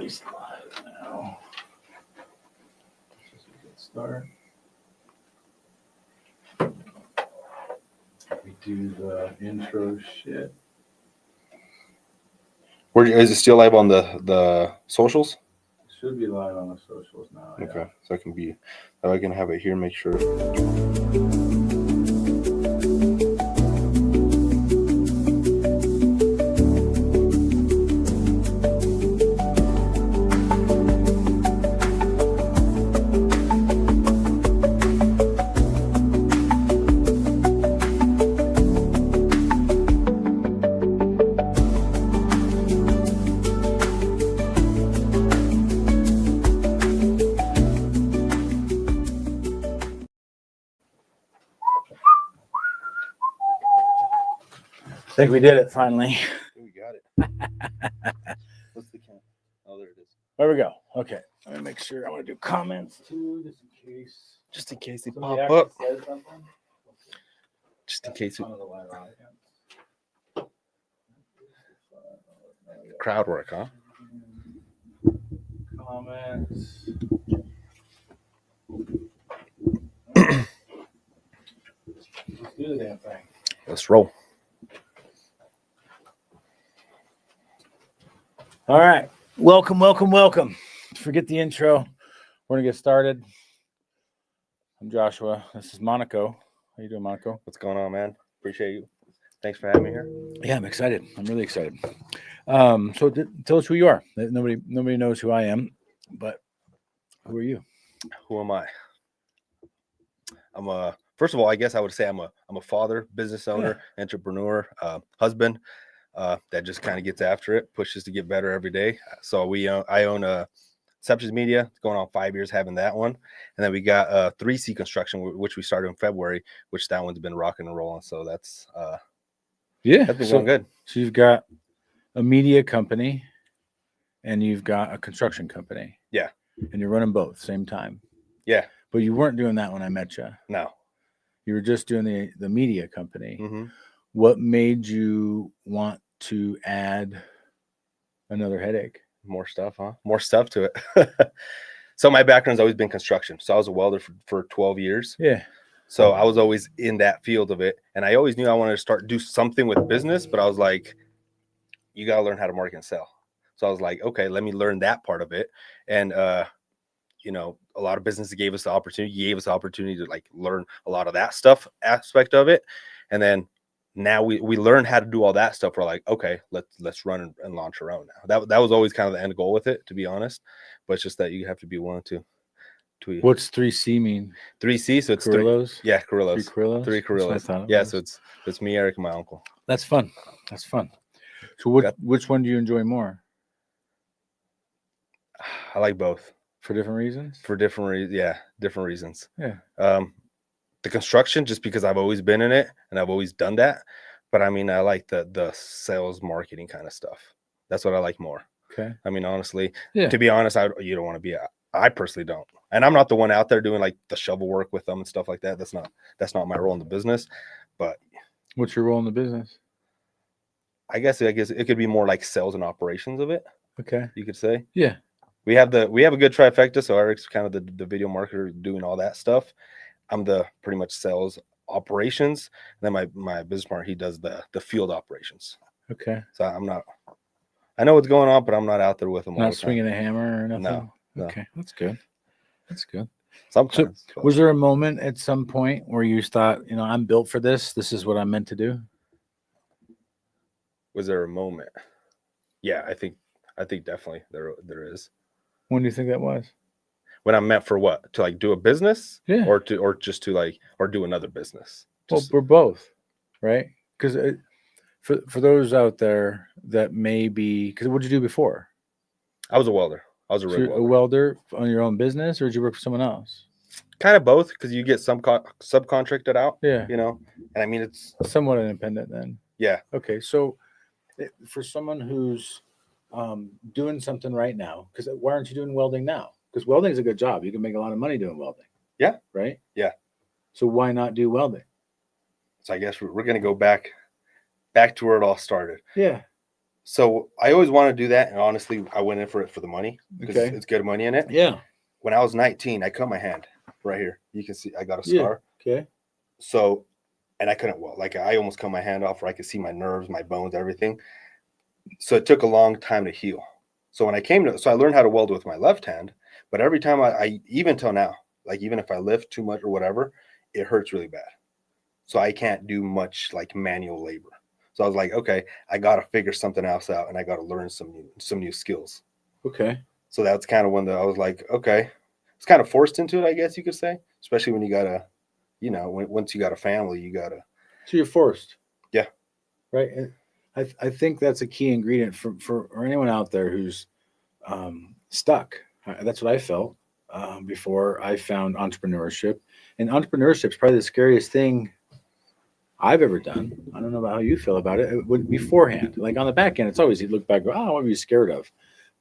least live now. Just a good start. We do the intro shit. Where is it still live on the socials? It should be live on the socials now. Okay, Yeah. so I can have it here. Make sure. I think we did it finally. We got it. What's the count? Oh, there it is. There we go. Okay. Let me make sure. I want to do comments too, just in case they somebody pop actually up. says something. Just in case One of the live audience. crowd work, huh? Comments. Let's do the damn thing. Let's roll. All right. Welcome. Forget the intro. We're going to get started. I'm Joshua. This is Monico. How you doing, Monico? What's going on, man? Appreciate you. Thanks for having me here. Yeah, I'm excited. I'm really excited. So tell us who you are. Nobody knows who I am, but who are you? Who am I? First of all, I guess I would say I'm a father, business owner, entrepreneur, husband, that just kind of gets after it, pushes to get better every day. So I own Sepsis Media. It's going on 5 years having that one. And then we got 3C Construction, which we started in February, which that one's been rocking and rolling. So that's been going good. So you've got a media company and you've got a construction company. Yeah. And you're running both same time. Yeah. But you weren't doing that when I met you. No. You were just doing the media company. Mm-hmm. What made you want to add another headache? More stuff, huh? More stuff to it. So my background's always been construction. So I was a welder for 12 years. Yeah. So I was always in that field of it. And I always knew I wanted to do something with business, but I was like, you got to learn how to market and sell. So I was like, okay, let me learn that part of it. And, a lot of businesses gave us the opportunity to like learn a lot of that stuff aspect of it. And then now we learn how to do all that stuff. We're like, okay, let's run and launch our own now. That was always kind of the end goal with it, to be honest. But it's just that you have to be willing to. What's 3C mean? 3C, so it's Carrillos? Yeah, Carrillos. 3 Carrillos? Three Carrillos. Yeah, so it's me, Eric, and my uncle. That's fun. So which one do you enjoy more? I like both. For different reasons? Different reasons. Yeah. The construction, just because I've always been in it and I've always done that. But I mean, I like the sales marketing kind of stuff. That's what I like more. Okay. I mean, honestly, yeah. To be honest, you don't want to be I personally don't. And I'm not the one out there doing like the shovel work with them and stuff like that. That's not my role in the business. But what's your role in the business? I guess it could be more like sales and operations of it. Okay. You could say. Yeah. We have a good trifecta. So Eric's kind of the video marketer doing all that stuff. I'm the pretty much sales operations. And then my business partner, he does the field operations. Okay. So I know what's going on, but I'm not out there with them. Not swinging a hammer or nothing? No. Okay. That's good. Sometimes. So was there a moment at some point where you thought, I'm built for this? This is what I'm meant to do? Was there a moment? Yeah, I think definitely there is. When do you think that was? When I'm meant for what? To like do a business? Yeah. Or just to like, or do another business? Well, we're both, right? Because for those out there that may be, because what did you do before? I was a welder. I was a rig welder. A welder on your own business, or did you work for someone else? Kind of both, because you get some subcontracted out. Yeah. And I mean, it's somewhat independent then. Yeah. Okay. So for someone who's doing something right now, because why aren't you doing welding now? Because welding is a good job. You can make a lot of money doing welding. Yeah. Right? Yeah. So why not do welding? So I guess we're going to go back to where it all started. Yeah. So I always want to do that, and honestly, I went in for it for the money because Okay. it's good money in it. Yeah. When I was 19, I cut my hand right here. You can see I got a Yeah. scar. Okay. So, and I couldn't weld. Like I almost cut my hand off where I could see my nerves, my bones, everything. So it took a long time to heal. So when I came to, so I learned how to weld with my left hand, but every time I even till now, like even if I lift too much or whatever, it hurts really bad. So I can't do much like manual labor. So I was like, okay, I got to figure something else out, and I got to learn some new skills. Okay. So that's kind of when I was like, okay, it's kind of forced into it, I guess you could say, especially when you gotta, once you got a family, you gotta. So you're forced. Yeah. Right. And I think that's a key ingredient for anyone out there who's stuck. That's what I felt before I found entrepreneurship. And entrepreneurship is probably the scariest thing I've ever done. I don't know about how you feel about it. It would beforehand, like on the back end, it's always you look back, and go, oh, what are you scared of?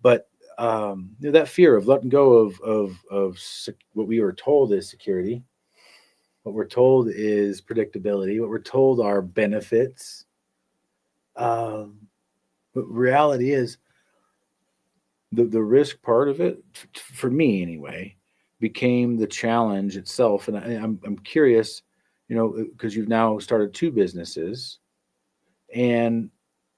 But that fear of letting go of what we were told is security, what we're told is predictability, what we're told are benefits. But reality is the risk part of it, for me anyway, became the challenge itself. And I'm curious, because you've now started two businesses, and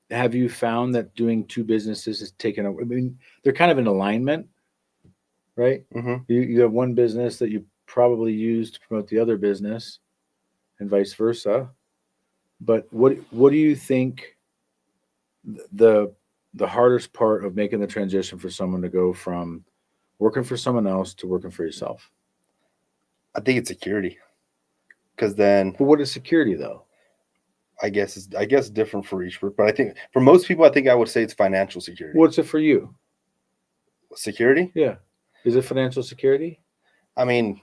have you found that doing two businesses has taken over? I mean, they're kind of in alignment, right? Mm-hmm. You have one business that you probably use to promote the other business, and vice versa. But what do you think the hardest part of making the transition for someone to go from working for someone else to working for yourself? I think it's security, because then But what is security though? I guess different for each group, but I think for most people, I think I would say it's financial security. What's it for you? Security? Yeah. Is it financial security? I mean,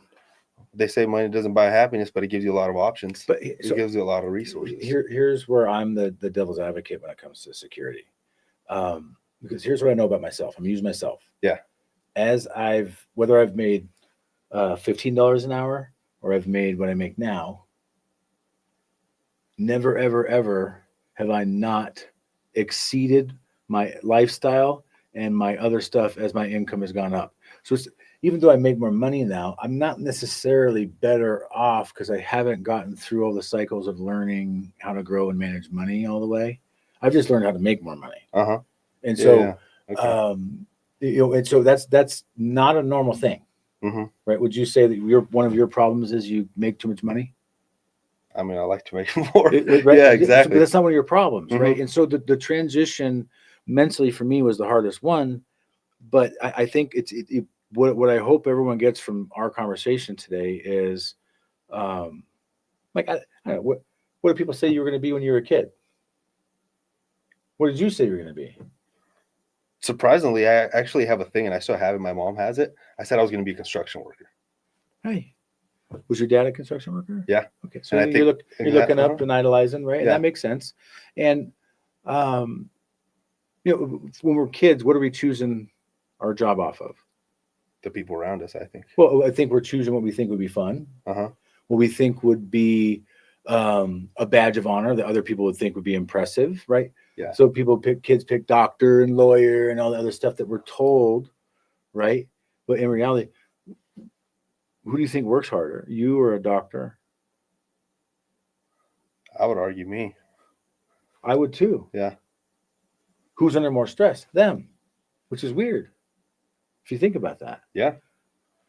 they say money doesn't buy happiness, but it gives you a lot of options. But It gives you a lot of resources. Here's where I'm the devil's advocate when it comes to security. Because here's what I know about myself. I'm using myself. Yeah. Whether I've made $15 an hour or I've made what I make now, never, ever, ever have I not exceeded my lifestyle and my other stuff as my income has gone up. So even though I make more money now, I'm not necessarily better off because I haven't gotten through all the cycles of learning how to grow and manage money all the way. I've just learned how to make more money. Uh-huh. And Yeah, so, yeah. Okay. and so that's not a normal thing, Mm-hmm. right? Would you say that one of your problems is you make too much money? I mean, I like to make more. Right? Yeah, But exactly. that's not one of your problems, right? Mhm. And so the transition mentally for me was the hardest one. But I think what I hope everyone gets from our conversation today is, like I don't know, what do people say you were going to be when you were a kid? What did you say you were going to be? Surprisingly, I actually have a thing, and I still have it. My mom has it. I said I was going to be a construction worker. Hey, was your dad a construction worker? Yeah. Okay, so And I you're think looking up and idolizing, right? And Yeah. that makes sense. And when we're kids, what are we choosing our job off of? the people around us, I think. Well, I think we're choosing what we think would be fun, Uh-huh. what we think would be a badge of honor that other people would think would be impressive, right? Yeah. So kids pick doctor and lawyer and all the other stuff that we're told, right? But in reality, who do you think works harder, you or a doctor? I would argue me. I would too. Yeah. Who's under more stress? Them, which is weird if you think about that. Yeah.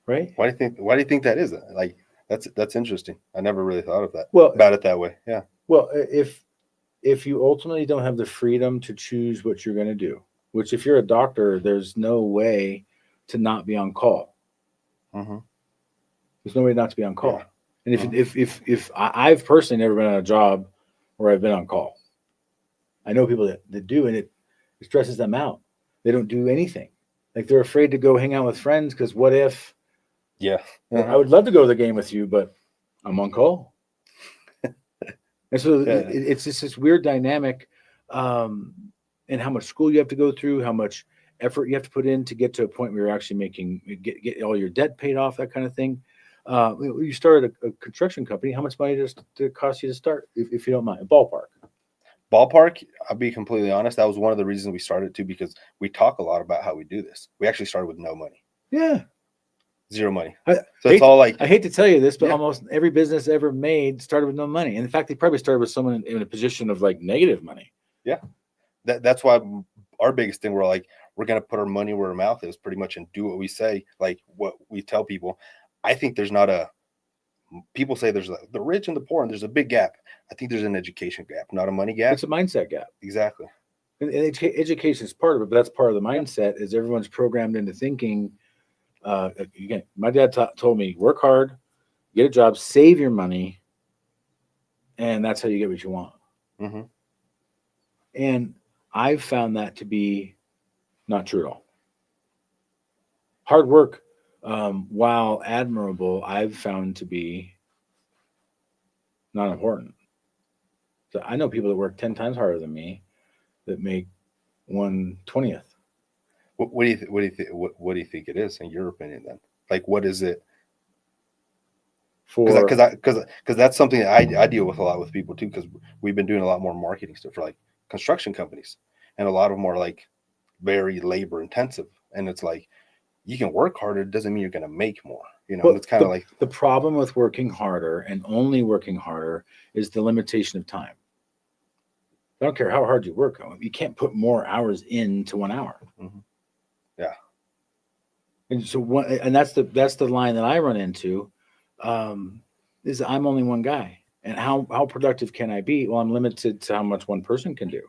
Right? Why do you think that is? Like that's interesting. I never really thought of that. Well, About it that way. Yeah. Well, if you ultimately don't have the freedom to choose what you're going to do, which if you're a doctor, there's no way to not be on call. Mm-hmm. There's no way not to be on call. Yeah. And if I've personally never been on a job where I've been on call. I know people that do, and it stresses them out. They don't do anything. Like they're afraid to go hang out with friends because what if? Yeah. I would love to go to the game with you, but I'm on call. And so it's just this weird dynamic, and how much school you have to go through, how much effort you have to put in to get to a point where you're actually get all your debt paid off, that kind of thing. You started a construction company. How much money does it cost you to start, if you don't mind, a ballpark? Ballpark, I'll be completely honest, that was one of the reasons we started too, because we talk a lot about how we do this. We actually started with no money, Yeah. zero money. I So it's hate, all like, I hate to tell you this, but Yeah. almost every business ever made started with no money. And in fact, they probably started with someone in a position of like negative money. that's why our biggest thing, we're like, we're going to put our money where our mouth is pretty much and do what we say, like what we tell people. I think there's not a, people say there's the rich and the poor, and there's a big gap. I think there's an education gap, not a money gap. It's a mindset gap. Exactly. And education is part of it, but that's part of the mindset is everyone's programmed into thinking. Again, my dad told me, work hard, get a job, save your money, and that's how you get what you want. Mm-hmm. And I've found that to be not true at all. Hard work, while admirable, I've found to be not important. So I know people that work 10 times harder than me that make 1/20th. What do you what do you think? What do you think it is in your opinion then? Like, what is it? For Because that's something that I deal with a lot with people too. Because we've been doing a lot more marketing stuff for like construction companies, and a lot of them are like very labor intensive. And it's like, you can work harder, it doesn't mean you're going to make more. You know, well, and it's kind of like, the problem with working harder and only working harder is the limitation of time. I don't care how hard you work, you can't put more hours into 1 hour. Mhm. Yeah. And so and that's the line that I run into, is I'm only one guy. And how productive can I be? Well, I'm limited to how much one person can do.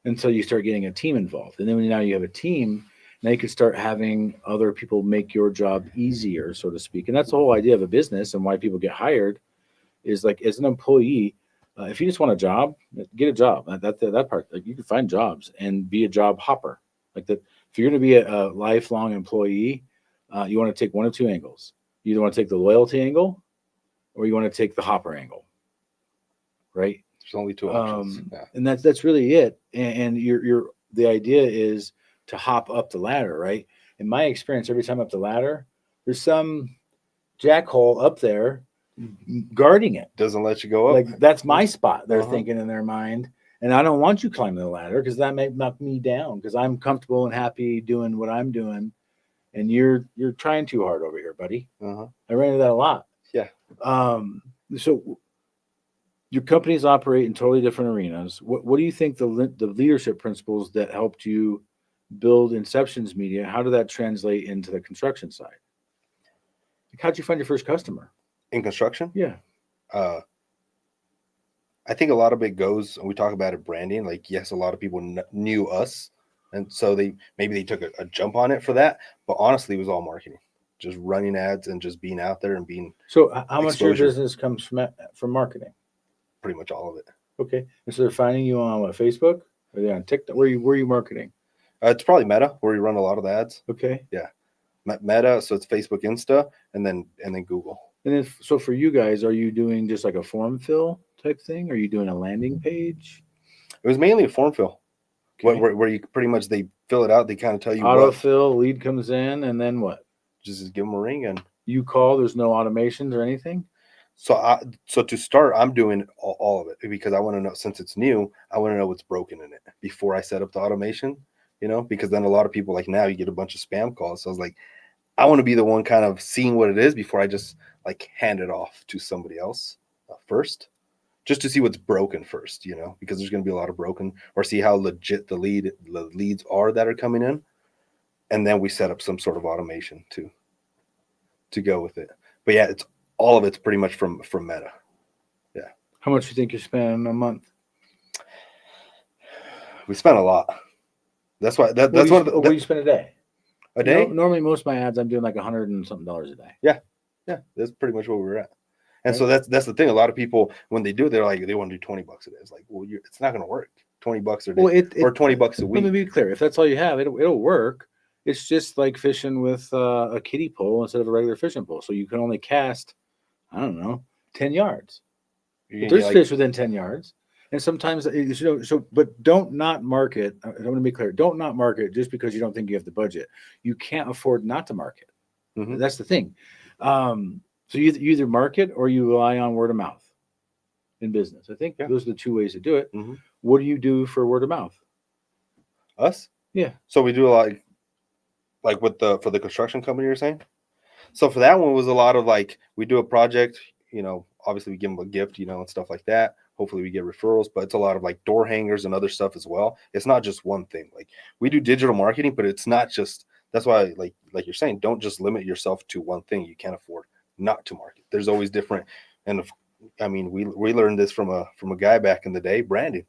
Until you start getting a team involved. And then now you have a team, now you can start having other people make your job easier, so to speak. And that's the whole idea of a business and why people get hired is like as an employee, if you just want a job, get a job. That part, like you can find jobs and be a job hopper. Like that, if you're going to be a lifelong employee, you want to take one of two angles. You either want to take the loyalty angle, or you want to take the hopper angle, right? there's only two options. Yeah. And that's really it. And you're the idea is to hop up the ladder, right? In my experience, every time up the ladder, there's some jackhole up there guarding it. Doesn't let you go up. Like that's my spot. They're Uh-huh. thinking in their mind, and I don't want you climbing the ladder because that may knock me down because I'm comfortable and happy doing what I'm doing, and you're trying too hard over here, buddy. Uh-huh. I ran into that a lot. Yeah. So your companies operate in totally different arenas. What do you think the leadership principles that helped you build Inceptions Media? How did that translate into the construction side? Like, how'd you find your first customer? In construction, Yeah, I think a lot of it goes, and we talk about it, branding. Like, yes, a lot of people knew us, and so they took a jump on it for that. But honestly, it was all marketing, just running ads and just being out there and being. So how much of your Exposure. business comes from marketing? Pretty much all of it. Okay, and so they're finding you on what, Facebook? Are they on TikTok? Where are you marketing? It's probably Meta, where you run a lot of the ads. Okay, Meta, so it's Facebook, Insta, and then Google. and then so for you guys, are you doing just like a form fill type thing? Are you doing a landing page? It was mainly a form fill, Okay. where you pretty much, they fill it out. They kind of tell you Autofill, lead comes in, and then what? just give them a ring. And You call. There's no automations or anything. so to start, I'm doing all of it because I want to know, since it's new, I want to know what's broken in it before I set up the automation. You know, because then a lot of people, like, now you get a bunch of spam calls. So I was like, I want to be the one kind of seeing what it is before I just like hand it off to somebody else first, just to see what's broken first, you know, because there's going to be a lot of broken, or see how legit the leads are that are coming in. And then we set up some sort of automation to go with it. But yeah, it's all of it's pretty much from Meta. Yeah. How much do you think you spend a month? We spent a lot. That's why that's what one do you spend a day? a day. Normally, most of my ads, I'm doing like $100 and something a day. Yeah, that's pretty much where we were at. And Right. so that's the thing. A lot of people, when they do it, they're like, they want to do $20 a day. It's like, well, it's not going to work. $20 a day, Well, or $20 a let me week. be clear. If that's all you have, it'll work. It's just like fishing with a kiddie pole instead of a regular fishing pole. So you can only cast, I don't know, 10 yards. You're But gonna there's get, like, fish within 10 yards. And sometimes, but don't not market. I want to be clear. Don't not market just because you don't think you have the budget. You can't afford not to market. Mhm. That's the thing. So you either market or you rely on word of mouth. in business. I think Yeah. those are the two ways to do it. Mhm. What do you do for word of mouth? Us? Yeah. So we do a lot like with for the construction company you're saying? So for that one, it was a lot of like, we do a project, obviously we give them a gift, and stuff like that. Hopefully we get referrals, but it's a lot of like door hangers and other stuff as well. It's not just one thing. Like we do digital marketing, but it's not just, that's why like you're saying, don't just limit yourself to one thing. You can't afford not to market. There's always different. And we learned this from a guy back in the day, branding.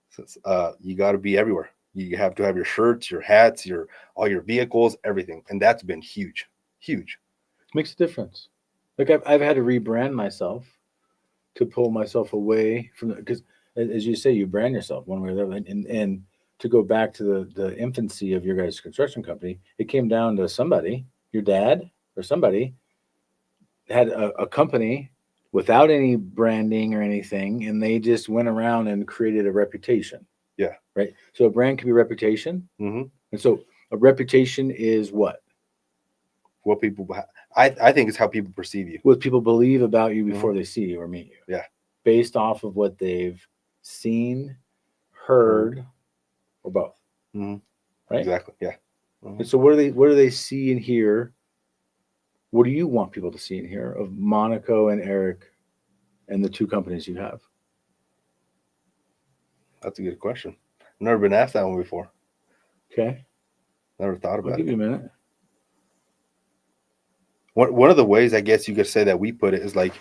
So, you got to be everywhere. You have to have your shirts, your hats, all your vehicles, everything. And that's been huge, huge. Makes a difference. Like I've had to rebrand myself to pull myself away from because as you say, you brand yourself one way or the other, and to go back to the infancy of your guys' construction company, it came down to somebody, your dad or somebody, had a company without any branding or anything, and they just went around and created a reputation. Yeah. Right. So a brand can be reputation, Mm-hmm. and so a reputation is what? What people, I think it's how people perceive you. What people believe about you before Mhm. they see you or meet you. Yeah. Based off of what they've seen, heard, or both. Mm-hmm. Right. Exactly. Yeah. Mm-hmm. And so what do they see and hear? What do you want people to see and hear of Monaco and Eric and the two companies you have? That's a good question. I've never been asked that one before. Okay. Never thought I'll about give it. you a minute. One of the ways I guess you could say that we put it is like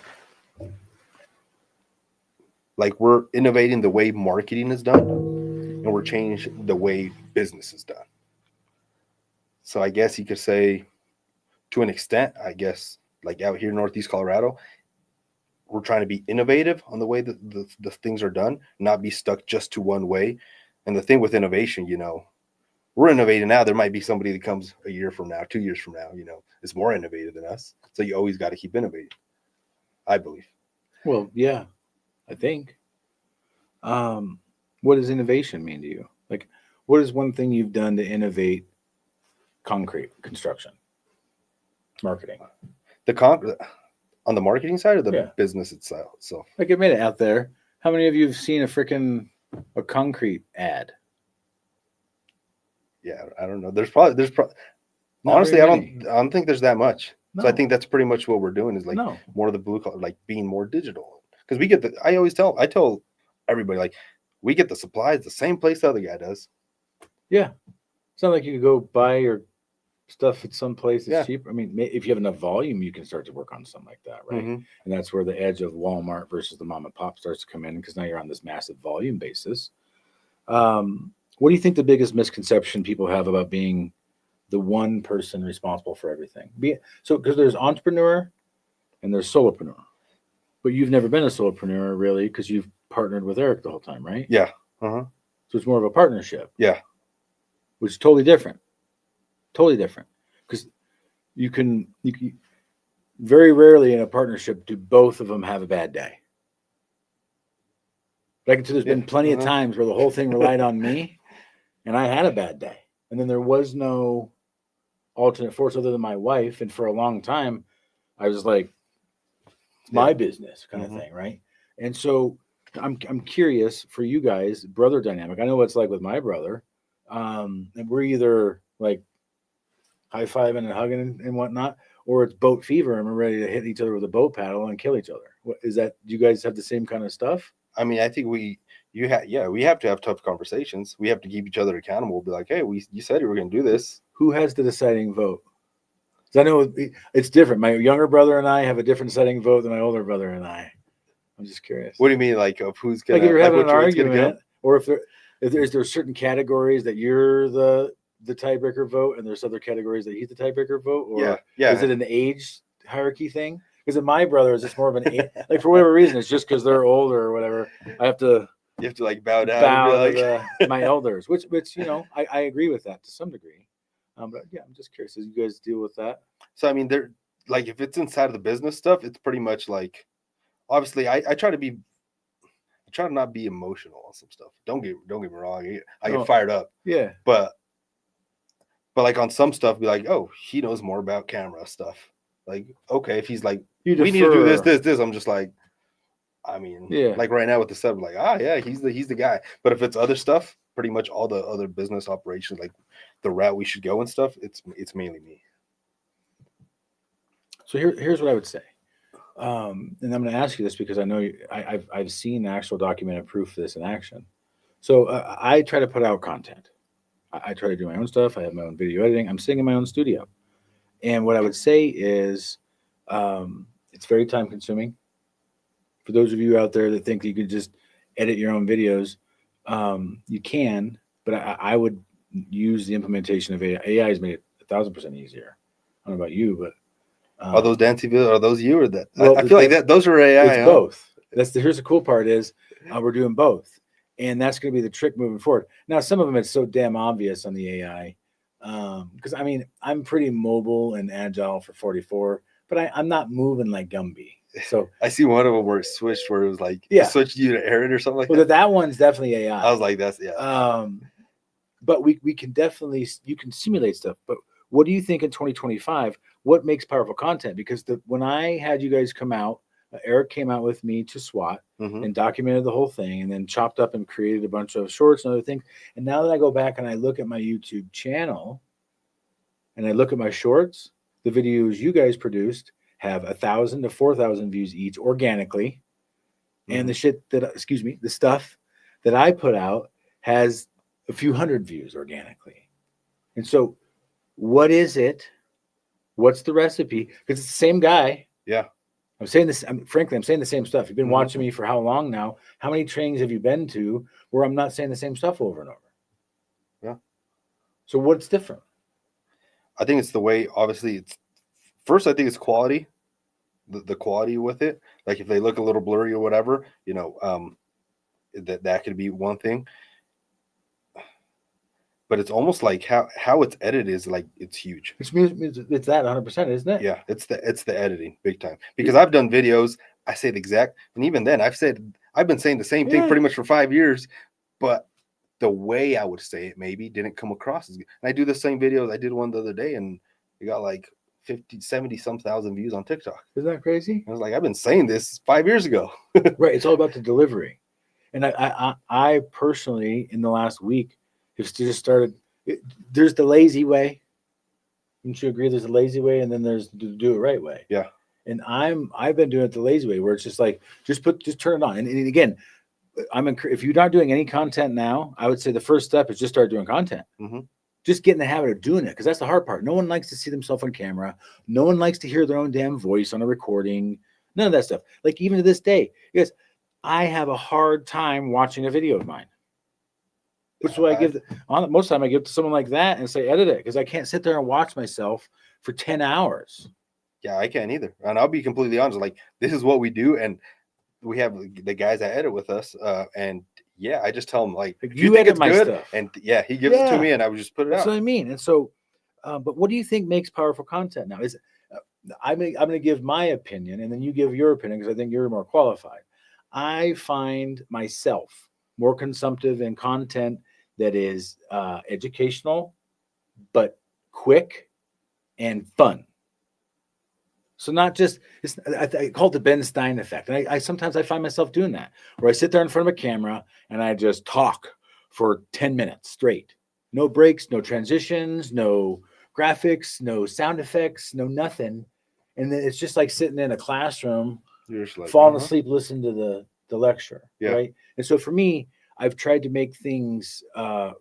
we're innovating the way marketing is done, and we're changing the way business is done. So I guess you could say, to an extent, I guess, like out here in Northeast Colorado, we're trying to be innovative on the way that the things are done, not be stuck just to one way. And the thing with innovation, we're innovating now. There might be somebody that comes a year from now, 2 years from now, is more innovative than us. So you always got to keep innovating, I believe. Well, yeah, I think. What does innovation mean to you? Like, what is one thing you've done to innovate concrete construction, marketing? On the marketing side or the Yeah. business itself. So Like, admit it out there. How many of you have seen a concrete ad? yeah, I don't know. There's Not honestly, very I many. don't think there's that much. So I No. think that's pretty much what we're doing is like No. more of the blue collar, like being more digital. Because I tell everybody, like, we get the supplies the same place the other guy does. Yeah. It's not like you could go buy your stuff at some place that's Yeah. cheap. I mean, if you have enough volume, you can start to work on something like that, right? Mhm. And that's where the edge of Walmart versus the mom and pop starts to come in because now you're on this massive volume basis. What do you think the biggest misconception people have about being the one person responsible for everything? Because there's entrepreneur and there's solopreneur, but you've never been a solopreneur really because you've partnered with Eric the whole time, right? Yeah. Uh-huh. So it's more of a partnership. Yeah. Which is totally different. Totally different. Because you can very rarely in a partnership do both of them have a bad day. But I can say there's been plenty of times where the whole thing relied on me and I had a bad day. And then there was no alternate force other than my wife. And for a long time, I was like, it's my business kind of thing, right? And so I'm curious for you guys, brother dynamic. I know what it's like with my brother. And we're either like high-fiving and hugging and whatnot, or it's boat fever and we're ready to hit each other with a boat paddle and kill each other. What is that? Do you guys have the same kind of stuff? I mean, I think we have to have tough conversations. We have to keep each other accountable. Be like, hey, you said you were going to do this. Who has the deciding vote? Because I know it's different. My younger brother and I have a different deciding vote than my older brother and I. I'm just curious. What do you mean, like of who's gonna like if you're having which an way it's gonna argument, go? or if there's certain categories that you're the tiebreaker vote, and there's other categories that he's the tiebreaker vote, or Yeah. is it an age hierarchy thing? Because in my brothers, it's more of an like for whatever reason, it's just because they're older or whatever. I have to You have to like bow down bow and be to like, my elders, which I agree with that to some degree. But yeah, I'm just curious. As you guys deal with that? So I mean, they're like if it's inside of the business stuff, it's pretty much like obviously I try to not be emotional on some stuff. Don't get me wrong. I get fired up. Yeah. But like on some stuff, be like, oh, he knows more about camera stuff. Like, okay, if he's like, we need to do this. I'm just like, I mean, Yeah. like right now with the sub, like, yeah, he's the guy. But if it's other stuff, pretty much all the other business operations, like the route we should go and stuff, it's mainly me. So here's what I would say. And I'm going to ask you this because I know I've seen actual documented proof of this in action. So I try to put out content. I try to do my own stuff. I have my own video editing. I'm sitting in my own studio. And what I would say is it's very time consuming. For those of you out there that think you could just edit your own videos, you can, but I would use the implementation of AI. AI has made it 1,000% easier. I don't know about you, but Are those dancing videos? Are those you or that? well, I feel like that those are AI. it's both. Here's the cool part is we're doing both, and that's going to be the trick moving forward. Now, some of them it's so damn obvious on the AI, because I mean I'm pretty mobile and agile for 44, but I'm not moving like Gumby. So I see one of them where it switched, where it was like Yeah. it switched you to Aaron or something like well, that. that one's definitely AI. I was like, that's But we can definitely you can simulate stuff. But what do you think in 2025? What makes powerful content? Because when I had you guys come out, Eric came out with me to SWAT Mhm. and documented the whole thing, and then chopped up and created a bunch of shorts and other things. And now that I go back and I look at my YouTube channel, and I look at my shorts, the videos you guys produced have 1,000 to 4,000 views each organically, and the the stuff that I put out has a few hundred views organically. And so, what is it? What's the recipe? Because it's the same guy. Yeah. I'm saying this. Frankly, I'm saying the same stuff. You've been Mhm. watching me for how long now? How many trainings have you been to where I'm not saying the same stuff over and over? Yeah. So what's different? I think it's the way. Obviously, it's first. I think it's quality. The quality with it. Like if they look a little blurry or whatever, that could be one thing. But it's almost like how it's edited is like it's huge. It's that 100%, isn't it? Yeah, it's the editing big time. Because I've done videos, I say the exact, and even then I've been saying the same thing pretty much for 5 years, but the way I would say it maybe didn't come across as good. And I do the same videos. I did one the other day and it got like 50, 70 some thousand views on TikTok. Isn't that crazy? I was like, I've been saying this 5 years ago. Right. It's all about the delivery. And I personally, in the last week, have just started. There's the lazy way. Wouldn't you agree? There's a lazy way, and then there's the do it right way. Yeah. And I've been doing it the lazy way, where it's just like just turn it on. And again, if you're not doing any content now, I would say the first step is just start doing content. Mm-hmm. Just get in the habit of doing it, because that's the hard part. No one likes to see themselves on camera. No one likes to hear their own damn voice on a recording. None of that stuff. Like even to this day, because I have a hard time watching a video of mine. Which is why I give most of the time I give to someone like that and say edit it, because I can't sit there and watch myself for 10 hours. Yeah, I can't either. And I'll be completely honest. Like this is what we do, and we have the guys that edit with us, and yeah, I just tell them like if you think edit it's my good, stuff. and yeah, he gives it to me, and I would just put it That's out. what I mean. And so, but what do you think makes powerful content now? Is I'm going to give my opinion, and then you give your opinion, because I think you're more qualified. I find myself more consumptive in content that is educational, but quick and fun. So not just I call it the Ben Stein effect. And I sometimes I find myself doing that, where I sit there in front of a camera and I just talk for 10 minutes straight. No breaks, no transitions, no graphics, no sound effects, no nothing. And then it's just like sitting in a classroom, You're just like falling asleep, listening to the lecture. Yeah. Right. And so for me, I've tried to make things I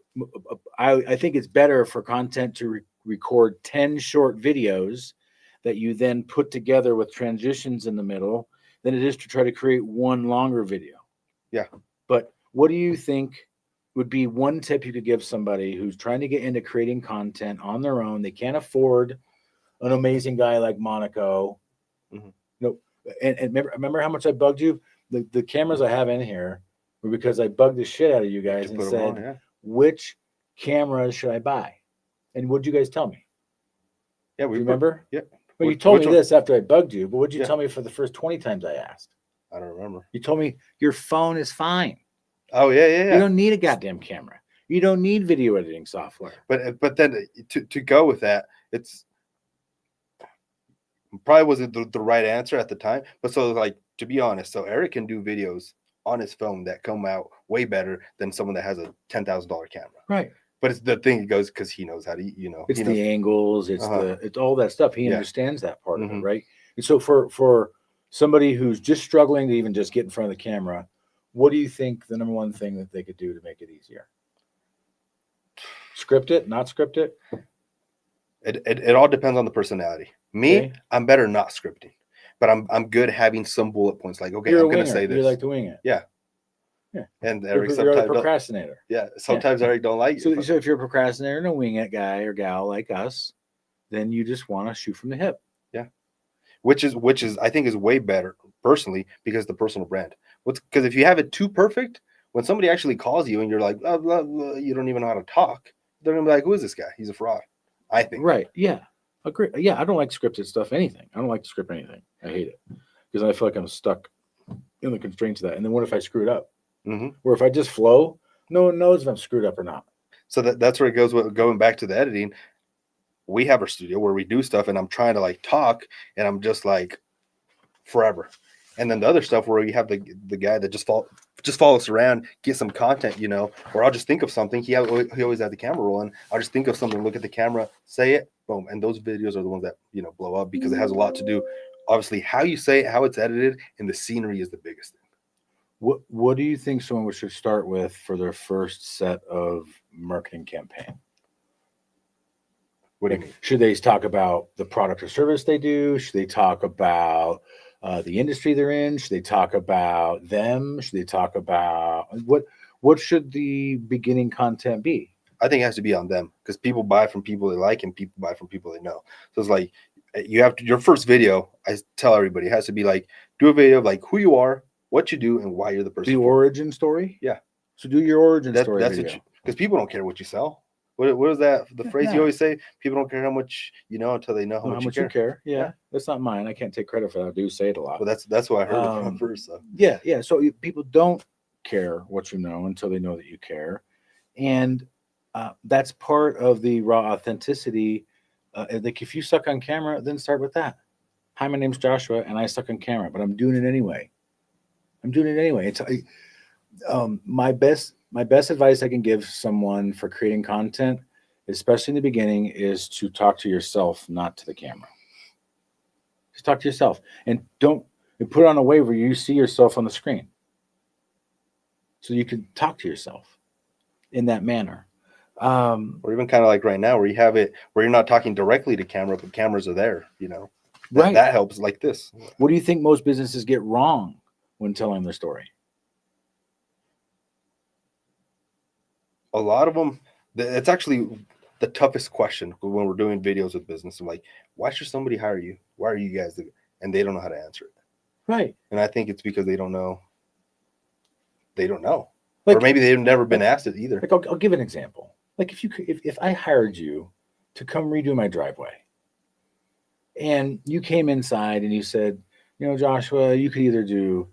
think it's better for content to record 10 short videos that you then put together with transitions in the middle than it is to try to create one longer video. Yeah. But what do you think would be one tip you could give somebody who's trying to get into creating content on their own? They can't afford an amazing guy like Monico. Mm-hmm. No, and remember how much I bugged you? The cameras I have in here were because I bugged the shit out of you guys and said, which cameras should I buy? And what'd you guys tell me? Yeah, we remember? Yeah. Well, you told me this after I bugged you, but what'd you tell me for the first 20 times I asked? I don't remember. You told me your phone is fine. Oh, yeah. You don't need a goddamn camera. You don't need video editing software. But then to go with that, it's probably wasn't the right answer at the time. But so like to be honest, so Eric can do videos on his phone that come out way better than someone that has a $10,000 camera. Right. But it's the thing goes because he knows how to, It's he knows. the angles, it's it's all that stuff. He Yeah. understands that part of it, Mhm. right? And so for somebody who's just struggling to even just get in front of the camera, what do you think the number one thing that they could do to make it easier? Script it, not script it? It all depends on the personality. Me, Okay. I'm better not scripting, but I'm good having some bullet points. Like, okay, You're I'm a gonna winger. say this. You like to wing it. Yeah. Yeah. And You're, Eric you're a sometimes procrastinator. sometimes Eric don't like So, it. so if you're a procrastinator and a wing it guy or gal like us, then you just want to shoot from the hip. Yeah. Which is I think is way better personally because the personal brand. Because if you have it too perfect, when somebody actually calls you and you're like, blah, blah, blah, you don't even know how to talk, they're gonna be like, who is this guy? He's a fraud. I think. Right. Yeah. Agree. Yeah. I don't like scripted stuff, anything. I don't like to script anything. I hate it because I feel like I'm stuck in the constraints of that. And then what if I screw it up? Mm-hmm. Or if I just flow, no one knows if I'm screwed up or not. So that's where it goes with going back to the editing. We have our studio where we do stuff and I'm trying to like talk and I'm just like forever. And then the other stuff where you have the guy that just follow us around, get some content, or I'll just think of something. He always had the camera rolling. I'll just think of something, look at the camera, say it, boom. And those videos are the ones that, blow up because it has a lot to do. Obviously, how you say it, how it's edited, and the scenery is the biggest thing. What do you think someone should start with for their first set of marketing campaign? What do you mean? Should they talk about the product or service they do? Should they talk about the industry they're in? Should they talk about them? Should they talk about what should the beginning content be? I think it has to be on them because people buy from people they like and people buy from people they know. So it's like you have to, your first video, I tell everybody, it has to be like, do a video of like who you are, what you do, and why you're the person. The origin story? Yeah. So do your origin story that's video. Because people don't care what you sell. What is that? The phrase you always say, people don't care how much you know until they know how much you care. Yeah. That's not mine. I can't take credit for that. I do say it a lot. Well, that's what I heard it from first. So. Yeah. So people don't care what you know until they know that you care. And that's part of the raw authenticity. Like if you suck on camera, then start with that. Hi, my name's Joshua, and I suck on camera, but I'm doing it anyway. It's my best advice I can give someone for creating content, especially in the beginning, is to talk to yourself, not to the camera. Just talk to yourself, and don't put it on a way where you see yourself on the screen, so you can talk to yourself in that manner. Or even kind of like right now where you have it where you're not talking directly to camera, but cameras are there, Right. That helps like this. What do you think most businesses get wrong when telling their story? A lot of them, it's actually the toughest question when we're doing videos with business. I'm like, why should somebody hire you? Why are you guys doing it? And they don't know how to answer it. Right. And I think it's because they don't know. Like, or maybe they've never been asked it either. Like I'll give an example. Like if I hired you to come redo my driveway, and you came inside and you said, Joshua, you could either do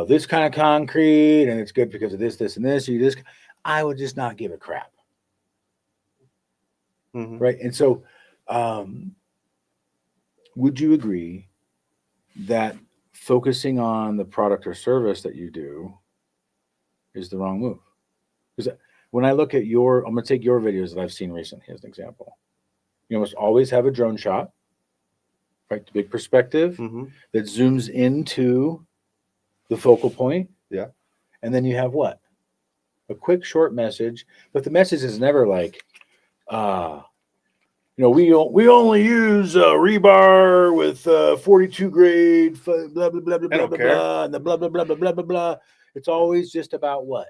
this kind of concrete and it's good because of this, and this, you this, I would just not give a crap. Mm-hmm. Right. And so would you agree that focusing on the product or service that you do is the wrong move? Because when I look at I'm going to take your videos that I've seen recently as an example. You almost always have a drone shot, right? The big perspective that zooms into the focal point. Yeah. And then you have what? A quick, short message. But the message is never like, we only use rebar with 42 grade, blah, blah, blah, blah, blah, blah, blah, and the blah, blah, blah, blah, blah, blah, blah. It's always just about what?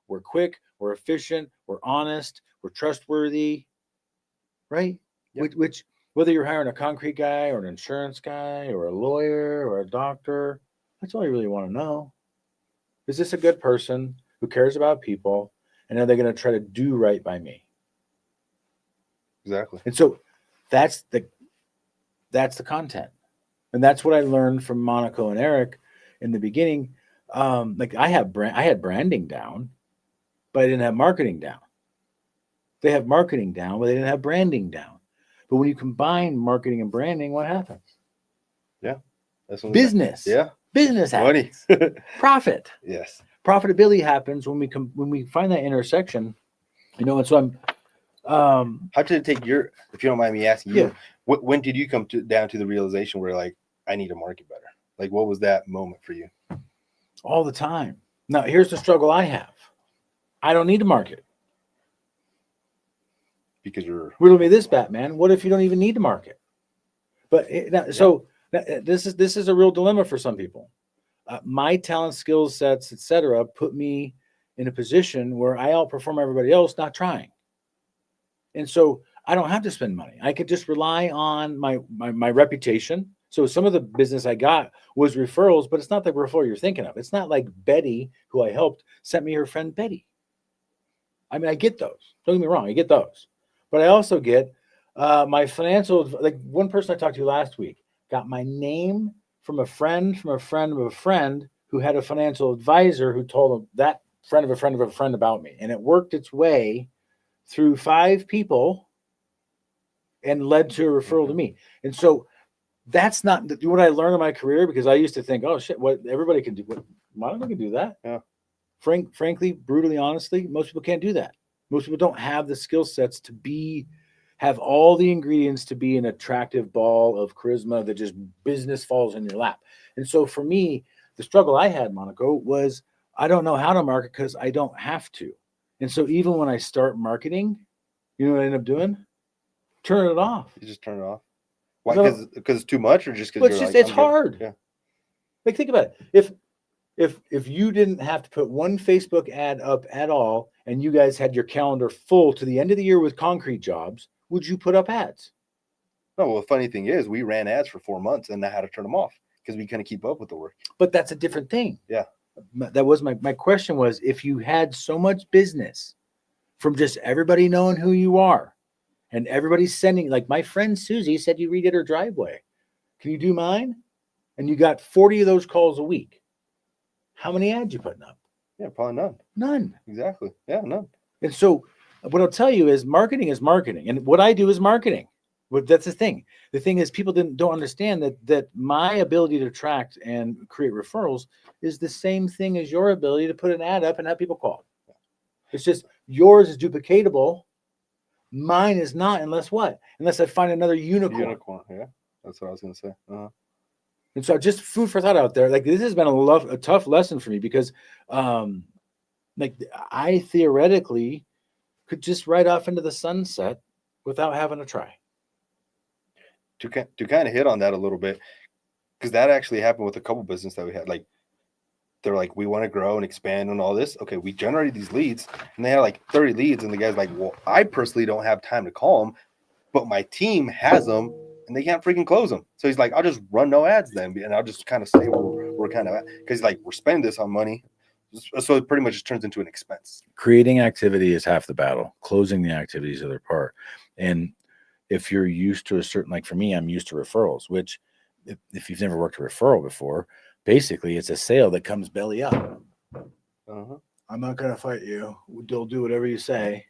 We're quick, we're efficient, we're honest, we're trustworthy, right? Yep. Which, whether you're hiring a concrete guy or an insurance guy or a lawyer or a doctor, that's all you really want to know. Is this a good person who cares about people, and are they going to try to do right by me? Exactly. And so that's the content. And that's what I learned from Monico and Eric in the beginning. Like I had branding down, but I didn't have marketing down. They have marketing down, but they didn't have branding down. But when you combine marketing and branding, what happens? Yeah. That's business. Yeah. Business Money. happens. Profit. Yes. Profitability happens when we find that intersection. And so I'm How did it take your, if you don't mind me asking Yeah. you, when did you come down to the realization where like, I need to market better? Like, what was that moment for you? all the time. Now, here's the struggle I have. I don't need to market. Because you're Riddle me this, Batman. What if you don't even need to market? But this is a real dilemma for some people. My talent, skills sets, etc., put me in a position where I outperform everybody else, not trying. And so I don't have to spend money. I could just rely on my reputation. So some of the business I got was referrals, but it's not the referral you're thinking of. It's not like Betty, who I helped, sent me her friend Betty. I mean, I get those. Don't get me wrong, I get those. But I also get my financial, like one person I talked to last week got my name from a friend from a friend of a friend who had a financial advisor who told him that friend of a friend of a friend about me. And it worked its way through 5 people and led to a referral to me. And so that's not what I learned in my career, because I used to think, oh shit, what everybody can do. Monica can do that. Yeah. Frankly, brutally, honestly, most people can't do that. Most people don't have the skill sets to have all the ingredients to be an attractive ball of charisma that just business falls in your lap. And so for me, the struggle I had, Monaco, was I don't know how to market because I don't have to. And so even when I start marketing, you know what I end up doing? Turn it off. You just turn it off. Why? Because it's too much, or just because Well, you're like, it's I'm good? hard. Yeah. Like think about it. If you didn't have to put one Facebook ad up at all, and you guys had your calendar full to the end of the year with concrete jobs, would you put up ads? No, well, the funny thing is, we ran ads for 4 months and I had to turn them off because we couldn't keep up with the work. But that's a different thing. Yeah. That was my question was, if you had so much business from just everybody knowing who you are and everybody's sending, like my friend Susie said, you redid her driveway. Can you do mine? And you got 40 of those calls a week. How many ads you putting up? Yeah, probably none. None. Exactly. Yeah, none. And so what I'll tell you is marketing, and what I do is marketing. But that's the thing. The thing is, people don't understand that my ability to attract and create referrals is the same thing as your ability to put an ad up and have people call. It's just yours is duplicatable. Mine is not, unless what? Unless I find another unicorn. Yeah, that's what I was going to say. Uh-huh. And so just food for thought out there. Like this has been a tough lesson for me because like I theoretically could just ride off into the sunset without having to try. To kind of hit on that a little bit, because that actually happened with a couple business that we had. Like they're like, we want to grow and expand and all this. Okay, we generated these leads, and they had like 30 leads, and the guy's like, well, I personally don't have time to call them, but my team has them, and they can't freaking close them. So he's like, I'll just run no ads then, and I'll just kind of say we're kind of at, because like we're spending this on money. So it pretty much just turns into an expense. Creating activity is half the battle. Closing the activity is the other part. And if you're used to a certain, like for me, I'm used to referrals, which if you've never worked a referral before, basically it's a sale that comes belly up. Uh-huh. I'm not going to fight you. They'll do whatever you say.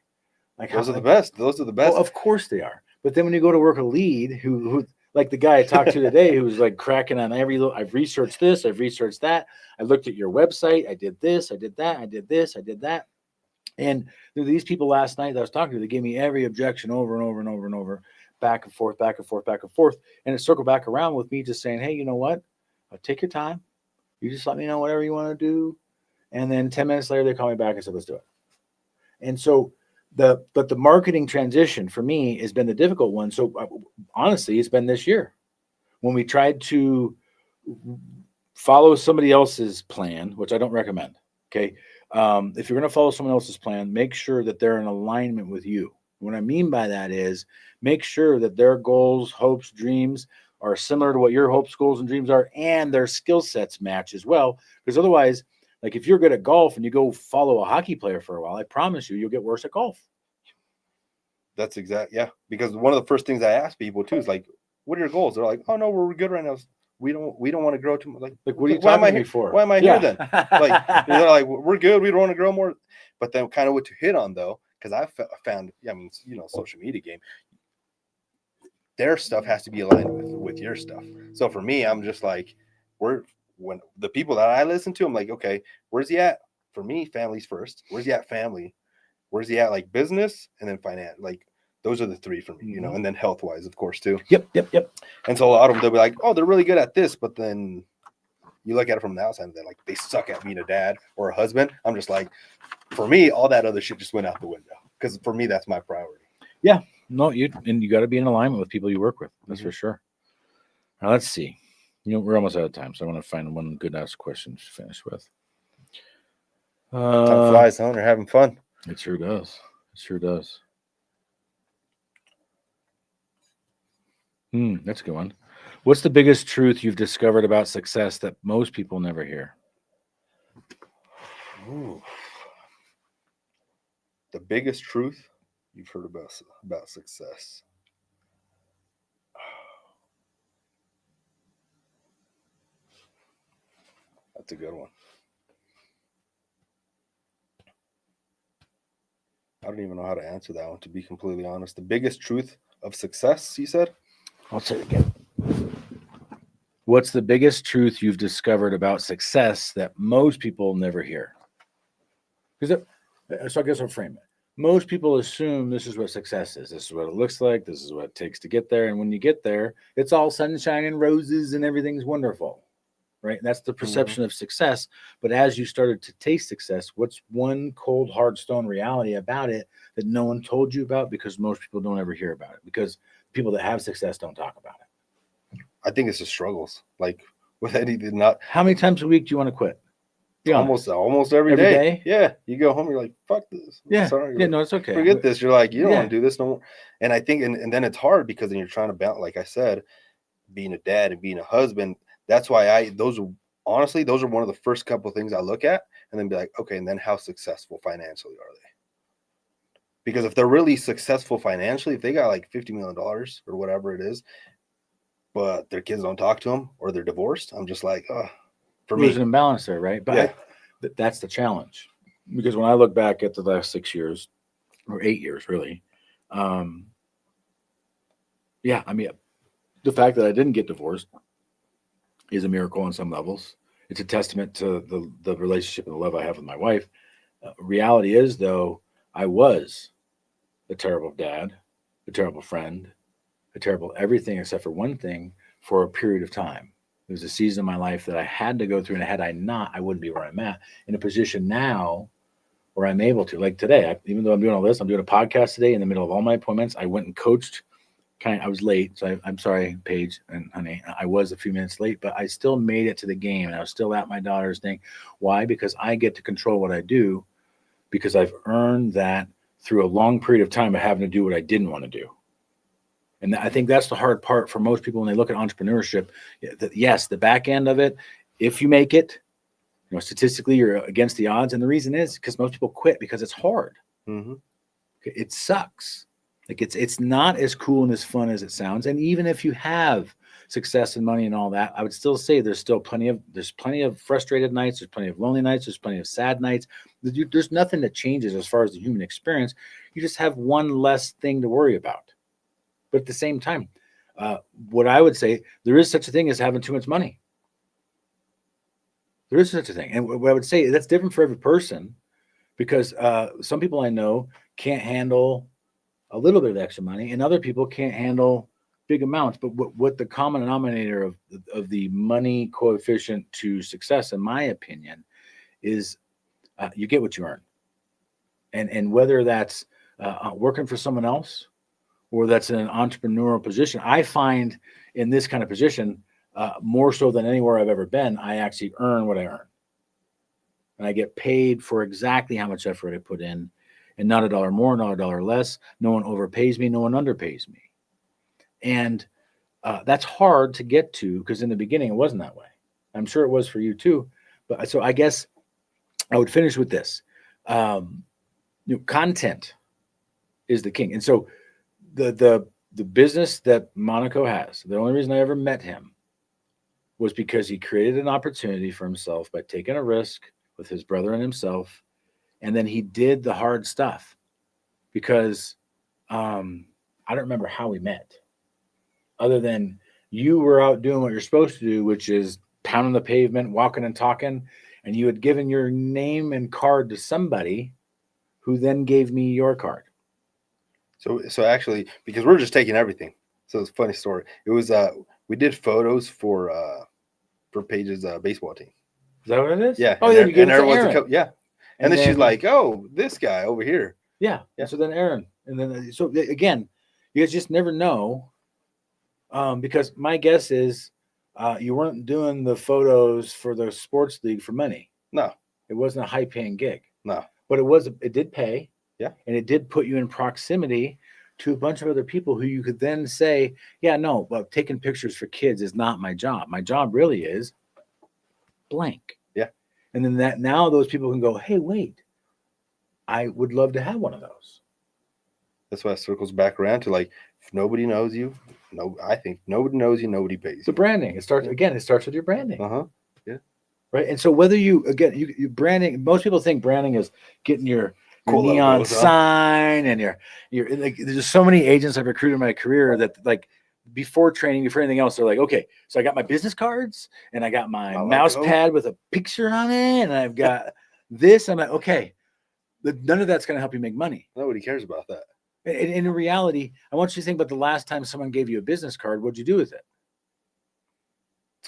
Like those are the best. Those are the best. Well, of course they are. But then when you go to work a lead who like the guy I talked to today, who was like cracking on every little, I've researched this, I've researched that. I looked at your website. I did this, I did that, I did this, I did that. And there were these people last night that I was talking to, they gave me every objection over and over and over and over, back and forth, back and forth, back and forth. And it circled back around with me just saying, hey, you know what? Take your time. You just let me know whatever you want to do. And then 10 minutes later, they call me back and said, let's do it. And so the marketing transition for me has been the difficult one. So honestly, it's been this year when we tried to follow somebody else's plan, which I don't recommend. Okay. If you're going to follow someone else's plan, make sure that they're in alignment with you. What I mean by that is make sure that their goals, hopes, dreams are similar to what your hopes, goals, and dreams are, and their skill sets match as well. Because otherwise, like if you're good at golf and you go follow a hockey player for a while, I promise you'll get worse at golf. That's exact. Yeah. Because one of the first things I ask people too is like, what are your goals? They're like, oh no, we're good right now. We don't want to grow too much. Like what are you talking to me for? Why am I here then? Like they're like, we're good. We don't want to grow more. But then kind of what to hit on though, because I found, I mean, social media game, their stuff has to be aligned with your stuff. So for me, I'm just like, when the people that I listen to, I'm like, okay, where's he at? For me, family's first. Where's he at? Family. Where's he at? Like business and then finance. Like those are the three for me, and then health wise, of course, too. Yep. And so a lot of them, they'll be like, oh, they're really good at this, but then you look at it from the outside and they're like, they suck at being a dad or a husband. I'm just like, for me, all that other shit just went out the window because for me, that's my priority. Yeah. No, you got to be in alignment with people you work with. That's for sure. Now let's see. We're almost out of time, so I want to find one good ass question to finish with. Time flies, huh? They're having fun. It sure does. That's a good one. What's the biggest truth you've discovered about success that most people never hear? Ooh. The biggest truth you've heard about success. That's a good one. I don't even know how to answer that one, to be completely honest. The biggest truth of success, you said? I'll say it again. What's the biggest truth you've discovered about success that most people never hear? So I guess I'll frame it. Most people assume this is what success is. This is what it looks like. This is what it takes to get there. And when you get there, it's all sunshine and roses and everything's wonderful, right? And that's the perception of success. But as you started to taste success, what's one cold, hard stone reality about it that no one told you about because most people don't ever hear about it? Because people that have success don't talk about it. I think it's the struggles. Like with anything, not. How many times a week do you want to quit? Almost every day. Yeah, you go home, you're like, fuck this. Yeah, sorry, yeah, no, it's okay. Forget this. You're like, you don't want to do this no more. And I think, and then it's hard because then you're trying to balance, like I said, being a dad and being a husband. That's why those are one of the first couple of things I look at, and then be like, okay, and then how successful financially are they? Because if they're really successful financially, if they got like $50 million or whatever it is, but their kids don't talk to them or they're divorced, I'm just like, for me, there's an imbalance there, right? But that's the challenge. Because when I look back at the last 6 years or 8 years, really, I mean, the fact that I didn't get divorced is a miracle on some levels. It's a testament to the relationship and the love I have with my wife. Reality is, though, I was a terrible dad, a terrible friend, a terrible everything except for one thing for a period of time. There was a season of my life that I had to go through, and had I not, I wouldn't be where I'm at. In a position now where I'm able to, like today, even though I'm doing all this, I'm doing a podcast today in the middle of all my appointments. I went and coached. I was late, so I'm sorry, Paige and honey. I was a few minutes late, but I still made it to the game, and I was still at my daughter's thing. Why? Because I get to control what I do, because I've earned that through a long period of time of having to do what I didn't want to do. And I think that's the hard part for most people when they look at entrepreneurship. Yes, the back end of it, if you make it, statistically, you're against the odds. And the reason is because most people quit because it's hard. Mm-hmm. It sucks. Like it's not as cool and as fun as it sounds. And even if you have success and money and all that, I would still say there's plenty of frustrated nights. There's plenty of lonely nights. There's plenty of sad nights. There's nothing that changes as far as the human experience. You just have one less thing to worry about. But at the same time, what I would say, there is such a thing as having too much money. There is such a thing. And what I would say, that's different for every person, because some people I know can't handle a little bit of extra money, and other people can't handle big amounts. But what the common denominator of the money coefficient to success, in my opinion, is you get what you earn. And whether that's working for someone else, or that's in an entrepreneurial position, I find in this kind of position, more so than anywhere I've ever been, I actually earn what I earn. And I get paid for exactly how much effort I put in, and not a dollar more, not a dollar less. No one overpays me, no one underpays me. And that's hard to get to, because in the beginning, it wasn't that way. I'm sure it was for you too. But so I guess I would finish with this. Content is the king. And so the business that Monico has, the only reason I ever met him was because he created an opportunity for himself by taking a risk with his brother and himself. And then he did the hard stuff, because I don't remember how we met, other than you were out doing what you're supposed to do, which is pounding the pavement, walking and talking, and you had given your name and card to somebody who then gave me your card. So actually, because we're just taking everything. So it's a funny story. It was we did photos for Paige's baseball team. Is that what it is? Yeah. Oh, yeah, you gave it to Aaron. Yeah. And then she's like, "Oh, this guy over here." Yeah. So then Aaron, and then so again, you guys just never know, because my guess is you weren't doing the photos for the sports league for money. No, it wasn't a high-paying gig. No, but it did pay. Yeah, and it did put you in proximity to a bunch of other people who you could then say, "Yeah, no, but taking pictures for kids is not my job. My job really is blank." Yeah, and then now those people can go, "Hey, wait, I would love to have one of those." That's why it circles back around to like, if nobody knows you, I think nobody knows you, nobody pays you. The branding. It starts with your branding. Yeah. Right. And so whether you branding, most people think branding is getting your cool neon sign and you're like, there's so many agents I've recruited in my career that like before training, before anything else, they're like, okay, so I got my business cards and I got my mouse pad with a picture on it and I've got this. I'm like, okay, none of that's going to help you make money. Nobody cares about that. And in reality, I want you to think about the last time someone gave you a business card. What'd you do with it?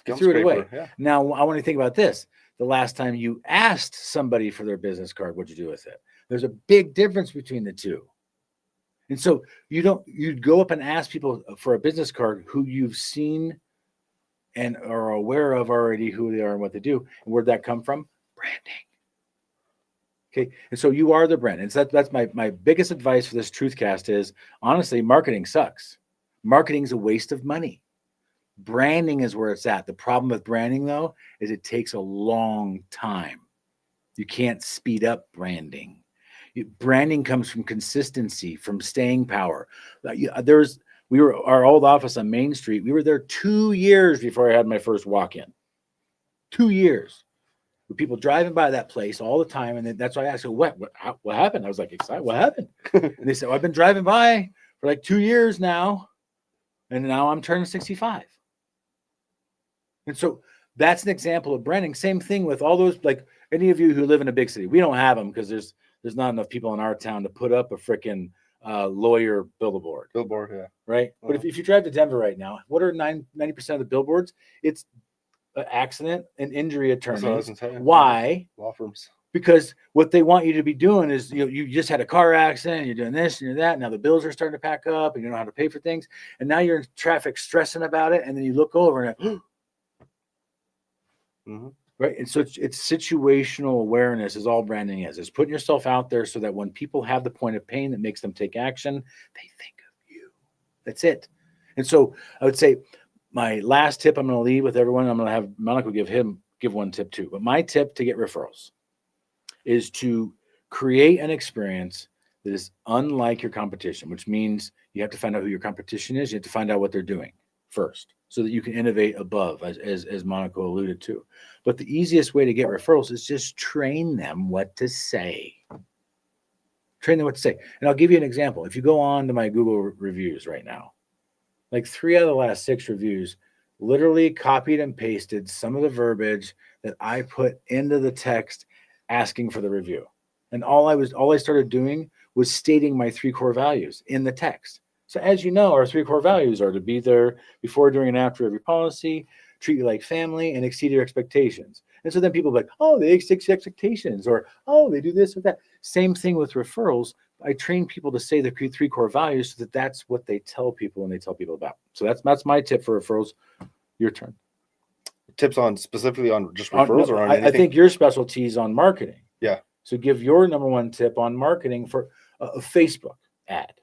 You threw it away. Yeah. Now I want you to think about this. The last time you asked somebody for their business card, what'd you do with it? There's a big difference between the two. And so you'd go up and ask people for a business card who you've seen and are aware of already who they are and what they do. And where'd that come from? Branding. Okay. And so you are the brand. And so that's my biggest advice for this Truthcast is, honestly, marketing sucks. Marketing is a waste of money. Branding is where it's at. The problem with branding, though, is it takes a long time. You can't speed up branding. Branding comes from consistency, from staying power. Our old office on Main Street. We were there 2 years before I had my first walk-in. 2 years. With people driving by that place all the time, and that's why I asked, what happened? I was like, excited. What happened? And they said, well, I've been driving by for like 2 years now, and now I'm turning 65. And so that's an example of branding. Same thing with all those, like any of you who live in a big city. We don't have them because there's not enough people in our town to put up a freaking lawyer billboard. Billboard, yeah. Right? But if you drive to Denver right now, what are 90% of the billboards? It's accident and injury attorneys. Why? Law firms. Because what they want you to be doing is, you just had a car accident, you're doing this and you're that. Now the bills are starting to pack up and you don't know how to pay for things. And now you're in traffic stressing about it. And then you look over and right. And so it's situational awareness is all branding is. It's putting yourself out there so that when people have the point of pain that makes them take action, they think of you. That's it. And so I would say my last tip I'm going to leave with everyone. I'm going to have Monico give one tip too. But my tip to get referrals is to create an experience that is unlike your competition, which means you have to find out who your competition is. You have to find out what they're doing first so that you can innovate above, as Monico alluded to. But the easiest way to get referrals is just train them what to say. Train them what to say. And I'll give you an example. If you go on to my Google reviews right now, like 3 out of the last 6 reviews literally copied and pasted some of the verbiage that I put into the text asking for the review. And all I started doing was stating my 3 core values in the text. So as you know, our 3 core values are to be there before, during, and after every policy, treat you like family, and exceed your expectations. And so then people are like, oh, they exceed expectations, or, oh, they do this or that. Same thing with referrals. I train people to say the 3 core values so that that's what they tell people and they tell people about. So that's my tip for referrals. Your turn. Tips on specifically on just referrals or on anything? I think your specialty is on marketing. Yeah. So give your number 1 tip on marketing for a Facebook ad.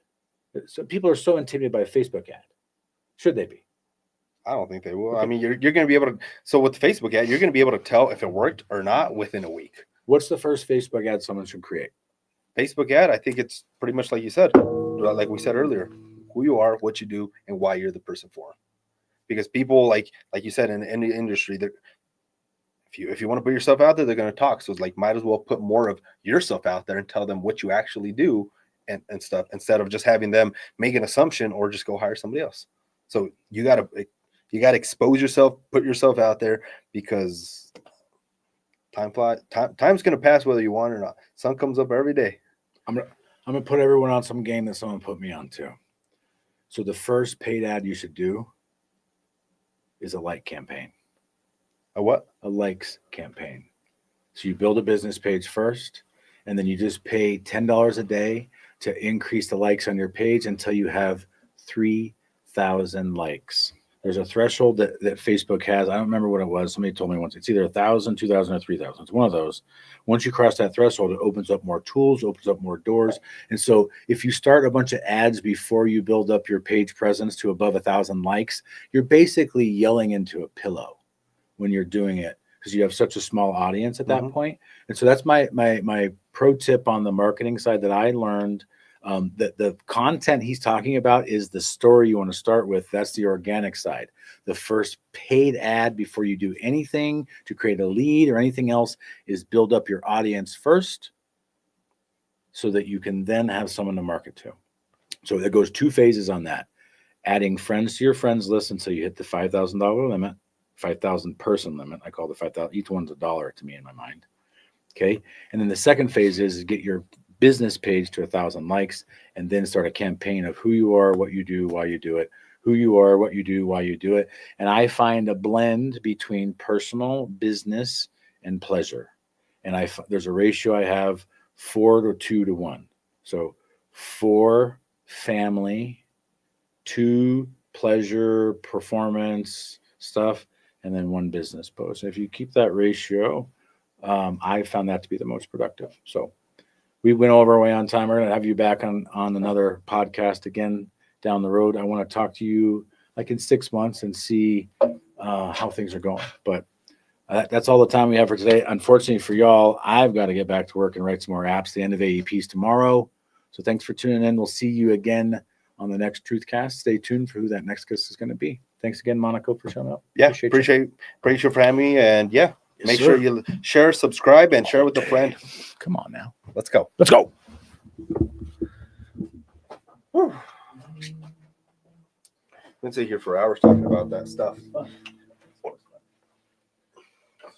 So people are so intimidated by a Facebook ad. Should they be? I don't think they will. Okay. I mean, you're going to be able to. So with the Facebook ad, you're going to be able to tell if it worked or not within a week. What's the first Facebook ad someone should create? Facebook ad, I think it's pretty much like you said, like we said earlier, who you are, what you do, and why you're the person for them. Because people, like you said, in the industry, if you want to put yourself out there, they're going to talk. So it's like, might as well put more of yourself out there and tell them what you actually do and stuff, instead of just having them make an assumption or just go hire somebody else. So you got to You got to expose yourself, put yourself out there, because time flies. Time's gonna pass whether you want it or not. Sun comes up every day. I'm gonna put everyone on some game that someone put me on to. So the first paid ad you should do is a like campaign. A what? A likes campaign. So you build a business page first, and then you just pay $10 a day to increase the likes on your page until you have 3,000 likes. There's a threshold that Facebook has. I don't remember what it was. Somebody told me once. It's either 1,000, 2,000, or 3,000. It's one of those. Once you cross that threshold, it opens up more tools, opens up more doors. And so if you start a bunch of ads before you build up your page presence to above 1,000 likes, you're basically yelling into a pillow when you're doing it, because you have such a small audience at that point. And so that's my pro tip on the marketing side that I learned. That the content he's talking about is the story you want to start with. That's the organic side. The first paid ad before you do anything to create a lead or anything else is build up your audience first so that you can then have someone to market to. So it goes 2 phases on that. Adding friends to your friends list until you hit the $5,000 limit, 5,000 person limit. I call the 5,000, each one's $1 to me in my mind. Okay. And then the second phase is get your business page to 1,000 likes, and then start a campaign of who you are, what you do, why you do it, who you are, what you do, why you do it. And I find a blend between personal, business, and pleasure. And there's a ratio I have 4 to 2 to 1. So 4 family, 2 pleasure, performance stuff, and then 1 business post. If you keep that ratio, I found that to be the most productive. So we went over our way on time. We're going to have you back on another podcast again down the road. I want to talk to you like in 6 months and see how things are going. But that's all the time we have for today. Unfortunately for y'all, I've got to get back to work and write some more apps. The end of AEP's tomorrow. So thanks for tuning in. We'll see you again on the next Truthcast. Stay tuned for who that next guest is going to be. Thanks again, Monico, for showing up. Yeah, appreciate you for having me. And yeah, make sure you share, subscribe, and share with a friend. Come on now. Let's go. Let's go. Whew. Been sitting here for hours talking about that stuff.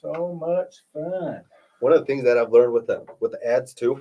So much fun. One of the things that I've learned with the ads too